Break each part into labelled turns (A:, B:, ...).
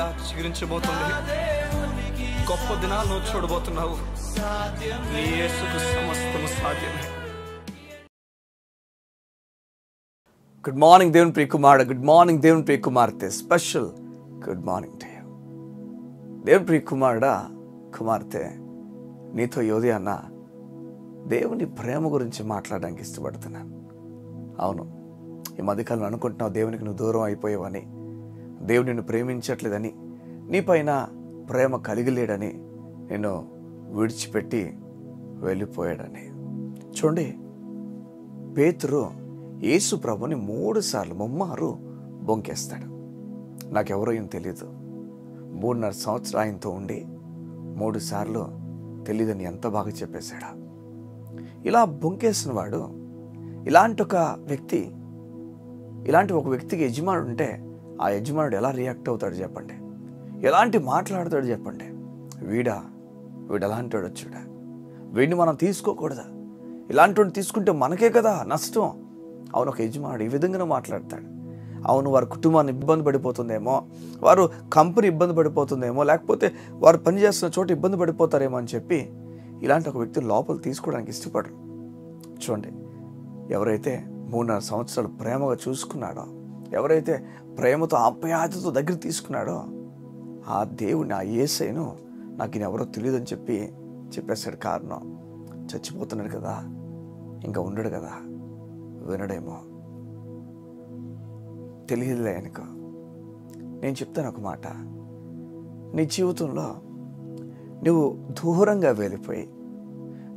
A: ఇలా చిగురించబోతుంది. గొప్ప దినాలు నువ్వు చూడబోతున్నావు. నీ యేసుకు సమస్తము సాధ్యమే. గుడ్ మార్నింగ్ దేవుని ప్రియ కుమారుడు, గుడ్ మార్నింగ్ దేవుని ప్రియ కుమార్తె. Special good morning to you. దేవుని ప్రియ కుమారుడా, కుమార్తె, నీతో యోధి అన్న దేవుని ప్రేమ గురించి మాట్లాడడానికి ఇష్టపడుతున్నాను. అవును, ఈ మధ్యకాలం అనుకుంటున్నావు దేవునికి నువ్వు దూరం అయిపోయావని, దేవుడు నిన్ను ప్రేమించట్లేదని, నీపైన ప్రేమ కలిగిలేడని, నిన్ను విడిచిపెట్టి వెళ్ళిపోయాడని. చూడండి, పేతురు యేసు ప్రభుని 3 సార్లు ముమ్మారు బొంకేస్తాడు. నాకెవరో ఏం తెలీదు. 3.5 సంవత్సరాలు ఆయనతో ఉండి 3 సార్లు తెలీదని ఎంత బాగా చెప్పేశాడా. ఇలా బొంకేసిన వాడు, ఇలాంటి ఒక వ్యక్తికి యజమానుడు ఉంటే ఆ యజమానుడు ఎలా రియాక్ట్ అవుతాడు చెప్పండి, ఎలాంటి మాట్లాడతాడు చెప్పండి. వీడు ఎలాంటి వాడు వచ్చాడా, వీడిని మనం తీసుకోకూడదా, ఇలాంటి వాడిని తీసుకుంటే మనకే కదా నష్టం. అవును, ఒక యజమానుడు ఈ విధంగా మాట్లాడతాడు. అవును, వారి కుటుంబాన్ని ఇబ్బంది పడిపోతుందేమో, వారు కంపెనీ ఇబ్బంది పడిపోతుందేమో, లేకపోతే వారు పనిచేస్తున్న చోట ఇబ్బంది పడిపోతారేమో అని చెప్పి ఇలాంటి ఒక వ్యక్తి లోపల తీసుకోవడానికి ఇష్టపడరు. చూడండి, ఎవరైతే 3.5 సంవత్సరాలు ప్రేమగా చూసుకున్నాడో, ఎవరైతే ప్రేమతో ఆప్యాయతతో దగ్గర తీసుకున్నాడో, ఆ దేవుడిని, ఆ యేసయ్యను నాకు ఈయన ఎవరో తెలియదని చెప్పేశాడు. కారణం, చచ్చిపోతున్నాడు కదా, ఇంకా ఉండడు కదా, వినడేమో, తెలియదులే అనుకో. నేను చెప్తాను ఒక మాట, నీ జీవితంలో నువ్వు దూరంగా వెళ్ళిపోయి,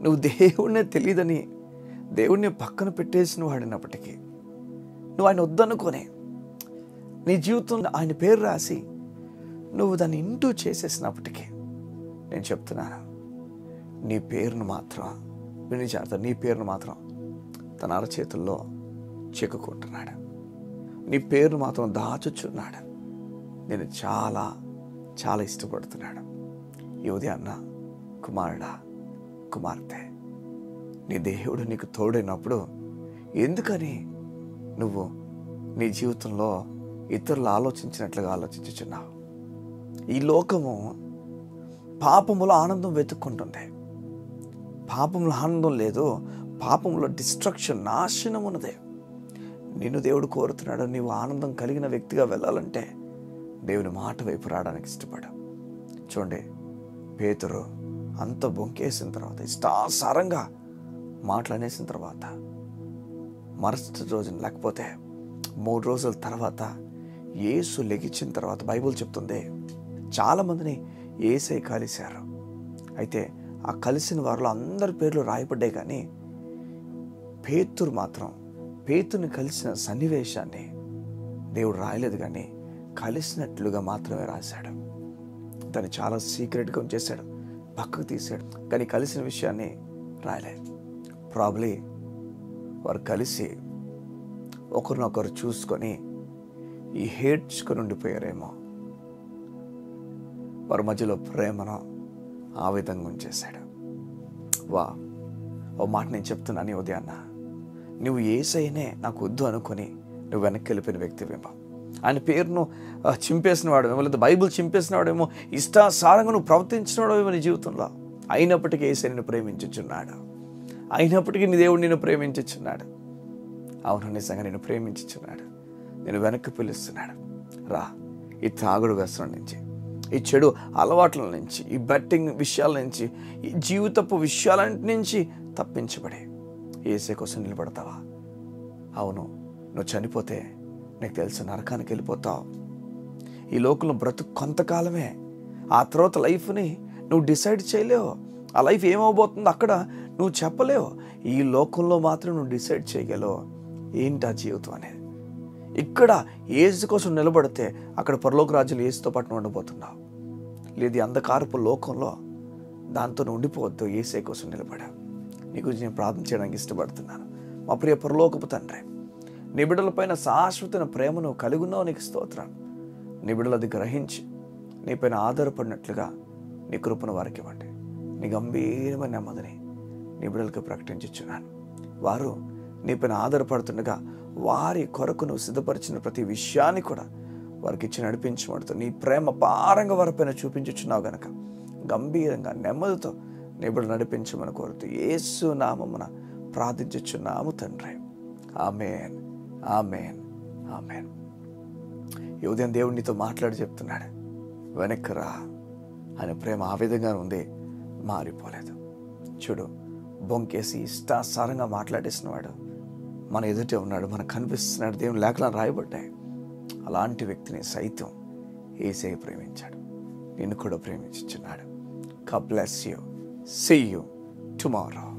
A: నువ్వు దేవుడినే తెలియదని దేవుడిని పక్కన పెట్టేసిన వాడినప్పటికీ, నువ్వు ఆయన వద్దనుకొని నీ జీవితంలో ఆయన పేరు రాసి నువ్వు దాన్ని ఇంటూ చేసేసినప్పటికీ, నేను చెప్తున్నాను, నీ పేరును మాత్రం నీ పేరును మాత్రం తన అరచేతుల్లో చెక్కుకుంటున్నాడు. నీ పేరును మాత్రం దాచుచున్నాడు. నేను చాలా చాలా ఇష్టపడుతున్నాడు. ఈ ఉదయాన్న కుమారుడా, కుమార్తె, నీ దేవుడు నీకు తోడైనప్పుడు ఎందుకని నువ్వు నీ జీవితంలో ఇతరులు ఆలోచించినట్లుగా ఆలోచించుచున్నావు? ఈ లోకము పాపములో ఆనందం వెతుక్కుంటుంది. పాపంలో ఆనందం లేదు, పాపంలో డిస్ట్రక్షన్, నాశనం ఉన్నదే. నిన్ను దేవుడు కోరుతున్నాడు. నీవు ఆనందం కలిగిన వ్యక్తిగా వెళ్ళాలంటే దేవుని మాట వైపు రావడానికి ఇష్టపడు. చూడండి, పేతురు అంత బొంకేసిన తర్వాత, ఇష్టాసారంగా మాట్లాడేసిన తర్వాత, మరుసటి రోజున లేకపోతే 3 రోజుల తర్వాత యేసు లెగిచిన తర్వాత బైబిల్ చెప్తుంది, చాలామందిని యేసయ్య కలిశారు. అయితే ఆ కలిసిన వారిలో అందరి పేర్లు రాయబడ్డాయి, కానీ పేతురుని కలిసిన సన్నివేశాన్ని దేవుడు రాయలేదు, కానీ కలిసినట్లుగా మాత్రమే రాశాడు. దాన్ని చాలా సీక్రెట్గా ఉంచేశాడు, పక్కకు తీశాడు, కానీ కలిసిన విషయాన్ని రాయలేదు. ప్రాబ్లీ వారు కలిసి ఒకరినొకరు చూసుకొని ఈ హేడ్చుకొని ఉండిపోయారేమో. వారి మధ్యలో ప్రేమను ఆ విధంగా ఉంచేశాడు. ఓ మాట నేను చెప్తున్నాను ఈ ఉదయాన్న, నువ్వు యేసయ్యనే నాకు వద్దు అనుకొని నువ్వు వెనక్కి వెళ్ళిపోయిన వ్యక్తివేమో, ఆయన పేరును చింపేసిన వాడేమో, లేదా బైబిల్ చింపేసిన వాడేమో, ఇష్టాసారంగా నువ్వు ప్రవర్తించిన వాడేమో నీ జీవితంలో. అయినప్పటికీ యేసయ్య నిన్ను ప్రేమించుచున్నాడు. అయినప్పటికీ నీ దేవుడు నిన్ను ప్రేమించుచున్నాడు. అవును, నిజంగా నిన్ను ప్రేమించుచున్నాడు. నేను వెనక్కి పిలుస్తున్నాడు. రా, ఈ తాగుడు వ్యసనం నుంచి, ఈ చెడు అలవాట్ల నుంచి, ఈ బెట్టింగ్ విషయాల నుంచి, ఈ జీవితపు విషయాలన్నిటి నుంచి తప్పించబడి యేసయ్య కోసం నిలబడతావా? అవును, నువ్వు చనిపోతే నీకు తెలుసు నరకానికి వెళ్ళిపోతావు. ఈ లోకంలో బ్రతుకు కొంతకాలమే, ఆ తర్వాత లైఫ్ని నువ్వు డిసైడ్ చేయలేవు. ఆ లైఫ్ ఏమవబోతుందో అక్కడ నువ్వు చెప్పలేవు. ఈ లోకంలో మాత్రం నువ్వు డిసైడ్ చేయగలవు ఏంటి ఆ జీవితం అనేది. ఇక్కడ యేసు కోసం నిలబడితే అక్కడ పరలోక రాజ్యంలో యేసుతో పాటు నువ్వు ఉండబోతున్నావు. లేదు, అంధకారపు లోకంలో దాంతో నువ్వు ఉండిపోవద్దు, యేసయ్య కోసం నిలబడా. నీ గురించి నేను ప్రార్థన చేయడానికి ఇష్టపడుతున్నాను. మా ప్రియ పరలోకపు తండ్రి, నీ బిడ్డలపైన శాశ్వతమైన ప్రేమను కలిగి ఉన్నావు, నీకు స్తోత్రం. నీ బిడ్డలు అది గ్రహించి నీపైన ఆధారపడినట్లుగా నీ కృపను వారికి ఇవ్వండి. నీ గంభీరమైన నెమ్మదిని నీ బిడ్డలకు ప్రకటించుచున్నాను. వారు నీపైన ఆధారపడుతుండగా వారి కొరకు నువ్వు సిద్ధపరిచిన ప్రతి విషయాన్ని కూడా వారికి ఇచ్చి నడిపించబడుతూ నీ ప్రేమ పారంగా వారిపైన చూపించుచున్నావు గనక గంభీరంగా నెమ్మదితో నీ బిడ్డలు నడిపించమని కోరుతూ యేసు నామమున ప్రార్థించుచున్నాము తండ్రి. ఆమేన్, ఆమేన్, ఆమేన్. ఈ ఉదయం దేవుడు నీతో మాట్లాడి చెప్తున్నాడు, వెనక్కి రా. ఆయన ప్రేమ ఆ విధంగా ఉంది, మారిపోలేదు. చూడు, బొంకేసి ఇష్టాసారంగా మాట్లాడేసిన వాడు మన ఎదుటే ఉన్నాడు, మనకు కనిపిస్తున్నాడు. దేవుని లేఖనాలు రాయబడ్డాయి. అలాంటి వ్యక్తిని సైతం యేసయ్య ప్రేమించాడు, నిన్ను కూడా ప్రేమించుచున్నాడు. God bless you. See you tomorrow.